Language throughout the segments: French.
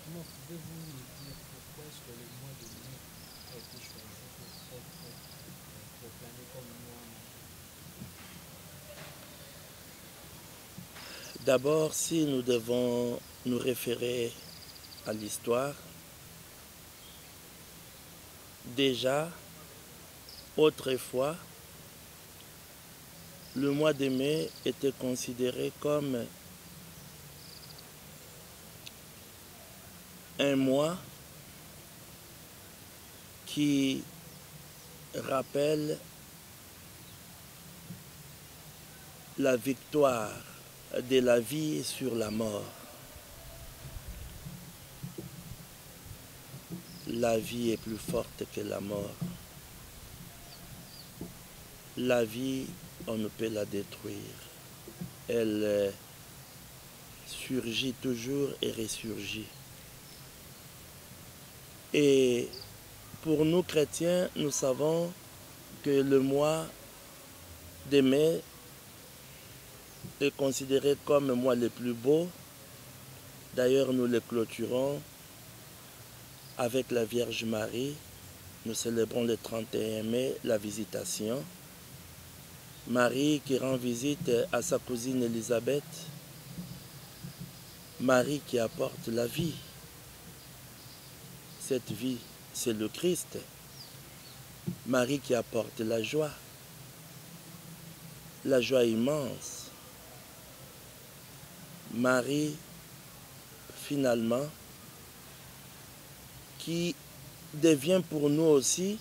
Comment pouvez-vous nous dire pourquoi est-ce que le mois de mai a été choisi pour être proclamé comme mois marial? D'abord, si nous devons nous référer à l'histoire, déjà, autrefois, le mois de mai était considéré comme un mois qui rappelle la victoire de la vie sur la mort. La vie est plus forte que la mort. La vie, on ne peut la détruire. Elle surgit toujours et ressurgit. Et pour nous chrétiens, nous savons que le mois de mai est considéré comme le mois le plus beau. D'ailleurs, nous le clôturons avec la Vierge Marie. Nous célébrons le 31 mai la visitation. Marie qui rend visite à sa cousine Élisabeth. Marie qui apporte la vie. Cette vie, c'est le Christ. Marie qui apporte la joie immense. Marie, finalement, qui devient pour nous aussi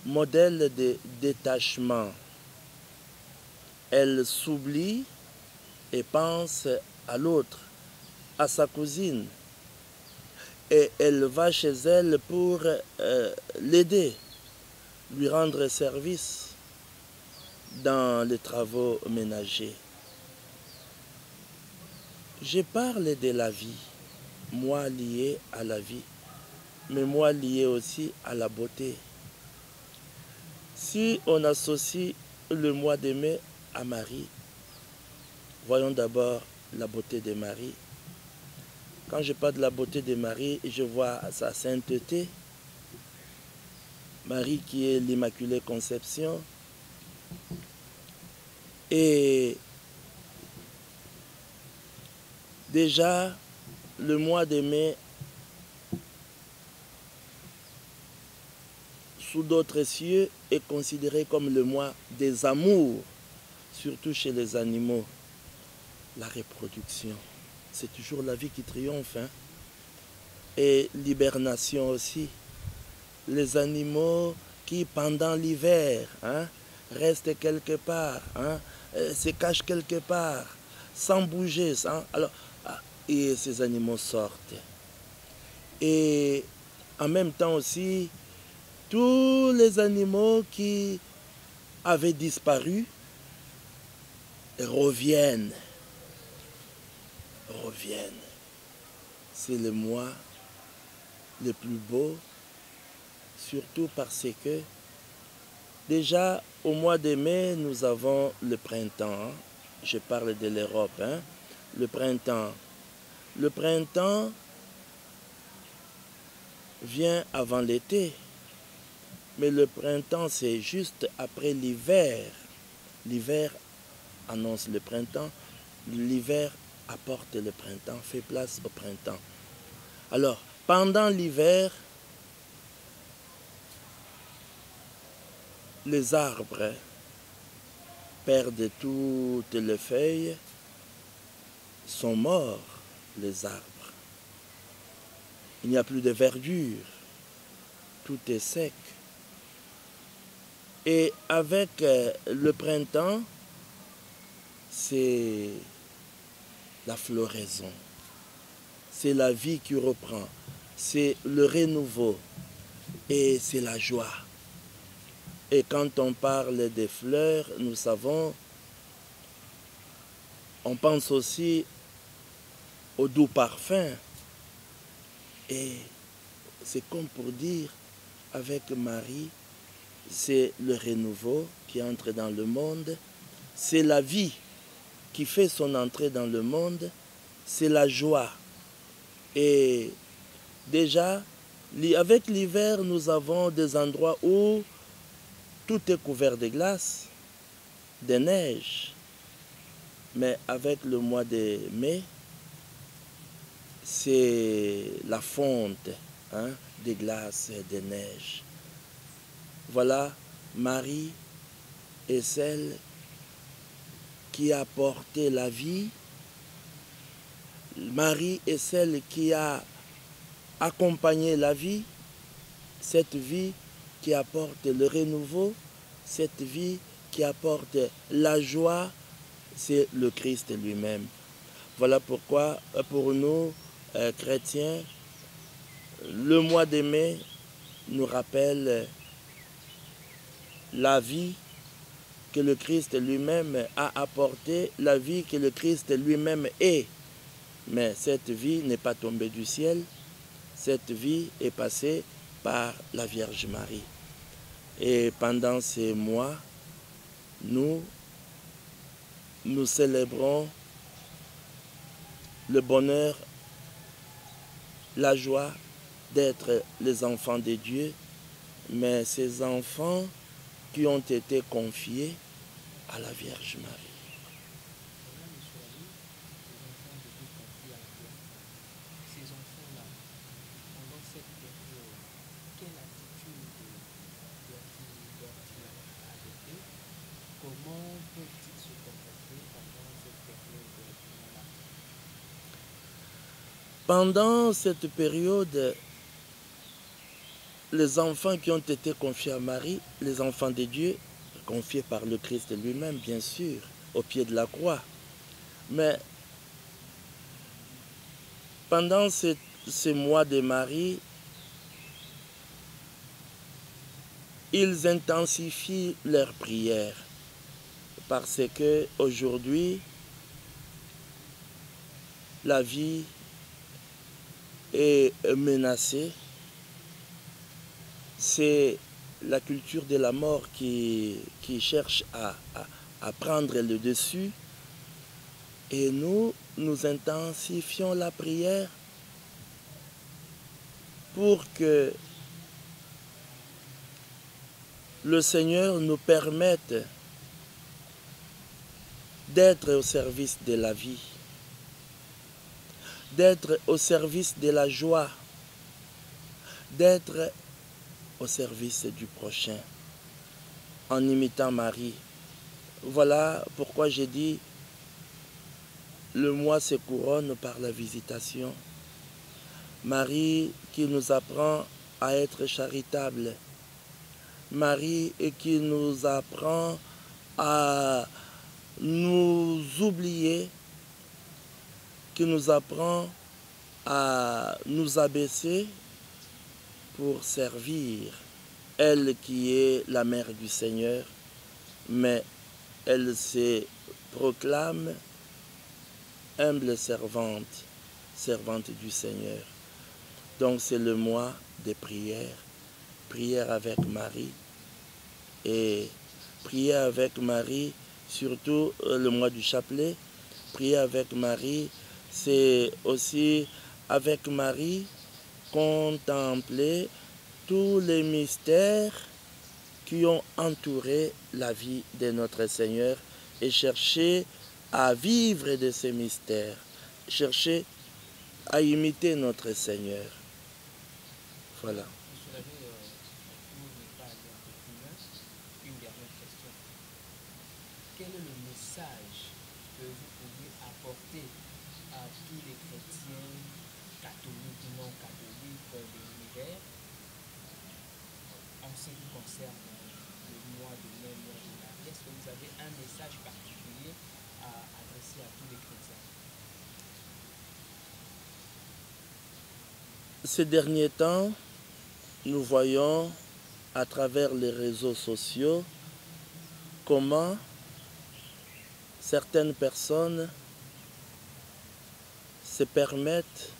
modèle de détachement. Elle s'oublie et pense à l'autre, à sa cousine. Et elle va chez elle pour l'aider, lui rendre service dans les travaux ménagers. Je parle de la vie, moi lié à la vie, mais moi lié aussi à la beauté. Si on associe le mois de mai à Marie, voyons d'abord la beauté de Marie. Quand je parle de la beauté de Marie, je vois sa sainteté. Marie qui est l'Immaculée Conception. Et déjà, le mois de mai, sous d'autres cieux, est considéré comme le mois des amours, surtout chez les animaux. La reproduction, c'est toujours la vie qui triomphe. Et l'hibernation aussi. Les animaux qui, pendant l'hiver, restent quelque part, se cachent quelque part, sans bouger. Alors, et ces animaux sortent. Et en même temps aussi, tous les animaux qui avaient disparu reviennent. C'est le mois le plus beau, surtout parce que déjà au mois de mai, nous avons le printemps. Je parle de l'Europe. Le printemps. Le printemps vient avant l'été. Mais le printemps, c'est juste après l'hiver. L'hiver annonce le printemps. L'hiver apporte le printemps, fait place au printemps. Alors, pendant l'hiver, les arbres perdent toutes les feuilles, sont morts, les arbres. Il n'y a plus de verdure, tout est sec. Et avec le printemps, c'est la floraison, c'est la vie qui reprend, c'est le renouveau et c'est la joie. Et quand on parle des fleurs, nous savons, on pense aussi au doux parfum. Et c'est comme pour dire, avec Marie, c'est le renouveau qui entre dans le monde, c'est la vie qui fait son entrée dans le monde, c'est la joie. Et déjà, avec l'hiver, nous avons des endroits où tout est couvert de glace, de neige. Mais avec le mois de mai, c'est la fonte des glaces et des neiges. Voilà, Marie est celle qui a porté la vie. Marie est celle qui a accompagné la vie, cette vie qui apporte le renouveau, cette vie qui apporte la joie, c'est le Christ lui-même. Voilà pourquoi, pour nous, chrétiens, le mois de mai nous rappelle la vie que le Christ lui-même a apportée, la vie que le Christ lui-même est. Mais cette vie n'est pas tombée du ciel, cette vie est passée par la Vierge Marie. Et pendant ces mois, nous célébrons le bonheur, la joie d'être les enfants de Dieu, mais ces enfants qui ont été confiés à la Vierge Marie. Ces enfants-là, pendant cette période, quelle attitude doivent-ils adopter? Comment peuvent-ils se comporter pendant cette période-là? Pendant cette période, les enfants qui ont été confiés à Marie, les enfants de Dieu, confiés par le Christ lui-même, bien sûr, au pied de la croix. Mais pendant ces mois de Marie, ils intensifient leurs prières parce que aujourd'hui, la vie est menacée. C'est la culture de la mort qui cherche à prendre le dessus. Et nous intensifions la prière pour que le Seigneur nous permette d'être au service de la vie, d'être au service de la joie, d'être au service du prochain, en imitant Marie. Voilà pourquoi j'ai dit, le mois se couronne par la visitation. Marie qui nous apprend à être charitable. Marie qui nous apprend à nous oublier, qui nous apprend à nous abaisser pour servir. Elle qui est la mère du Seigneur, mais elle se proclame humble servante, servante du Seigneur. Donc c'est le mois des prières, prière avec Marie. Et prier avec Marie, surtout le mois du chapelet, prier avec Marie, c'est aussi avec Marie contempler tous les mystères qui ont entouré la vie de notre Seigneur et chercher à vivre de ces mystères, chercher à imiter notre Seigneur. Voilà. Monsieur l'abbé, pour ne pas aller un peu plus loin, une dernière question. Quel est le message que vous pouvez apporter à tous les chrétiens catholiques ou non catholiques de l'univers en ce qui concerne le mois de mai, le mois de Marie? Est-ce que vous avez un message particulier à adresser à tous les chrétiens? Ces derniers temps, nous voyons à travers les réseaux sociaux comment certaines personnes se permettent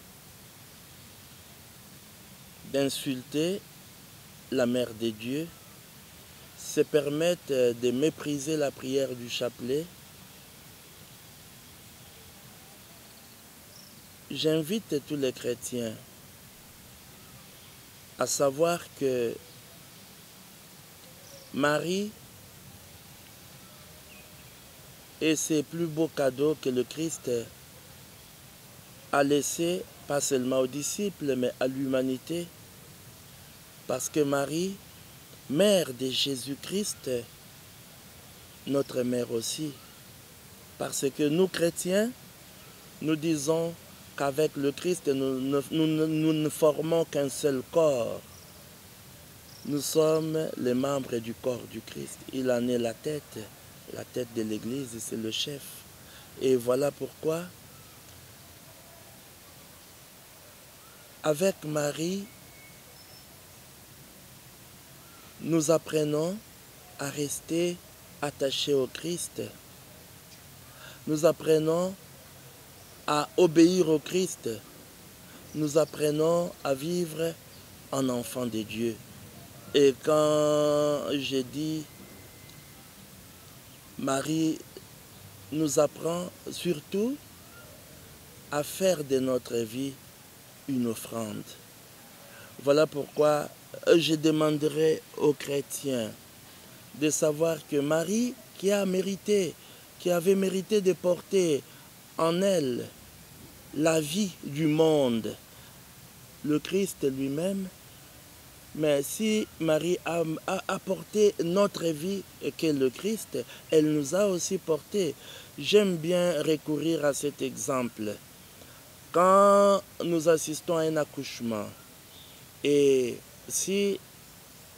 d'insulter la Mère de Dieu, se permettent de mépriser la prière du chapelet, j'invite tous les chrétiens à savoir que Marie est ses plus beaux cadeaux que le Christ a laissé, pas seulement aux disciples, mais à l'humanité. Parce que Marie, mère de Jésus-Christ, notre mère aussi. Parce que nous, chrétiens, nous disons qu'avec le Christ, nous ne formons qu'un seul corps. Nous sommes les membres du corps du Christ. Il en est la tête de l'Église, c'est le chef. Et voilà pourquoi, avec Marie, nous apprenons à rester attachés au Christ. Nous apprenons à obéir au Christ. Nous apprenons à vivre en enfant de Dieu. Et quand je dis Marie nous apprend surtout à faire de notre vie une offrande. Voilà pourquoi je demanderai aux chrétiens de savoir que Marie, qui avait mérité de porter en elle la vie du monde, le Christ lui-même, mais si Marie a apporté notre vie qu'est le Christ, elle nous a aussi porté. J'aime bien recourir à cet exemple. Quand nous assistons à un accouchement, et si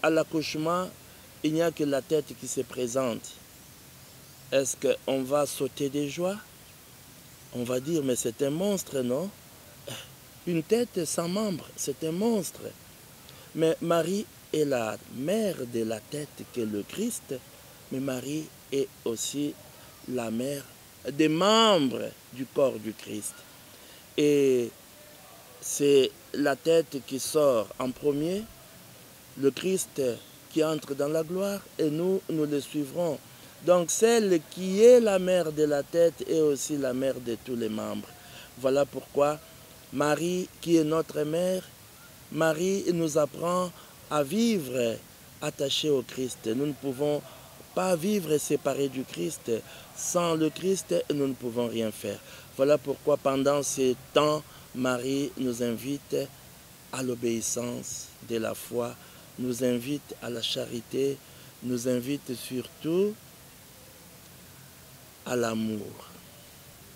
à l'accouchement, il n'y a que la tête qui se présente, est-ce qu'on va sauter de joie? On va dire, mais c'est un monstre, non? Une tête sans membre, c'est un monstre. Mais Marie est la mère de la tête qu'est le Christ, mais Marie est aussi la mère des membres du corps du Christ. Et c'est la tête qui sort en premier, le Christ qui entre dans la gloire, et nous le suivrons. Donc celle qui est la mère de la tête est aussi la mère de tous les membres. Voilà pourquoi Marie, qui est notre mère, Marie nous apprend à vivre attachés au Christ. Nous ne pouvons pas vivre séparés du Christ. Sans le Christ, nous ne pouvons rien faire. Voilà pourquoi pendant ces temps, Marie nous invite à l'obéissance de la foi, nous invite à la charité, nous invite surtout à l'amour.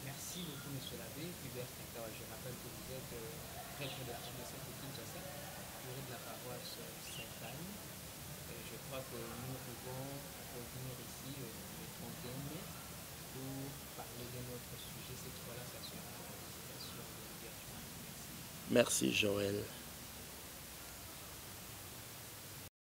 Merci beaucoup, M. l'abbé. Hubert Kakawa, je rappelle que vous êtes prêtre de l'archidiocèse de Kinshasa, curé de la paroisse Sainte-Anne. Je crois que nous pouvons revenir ici le 31 mai pour parler de notre sujet. Cette fois-là, ça sera la visitation de Hubert. Merci. Merci, Joël.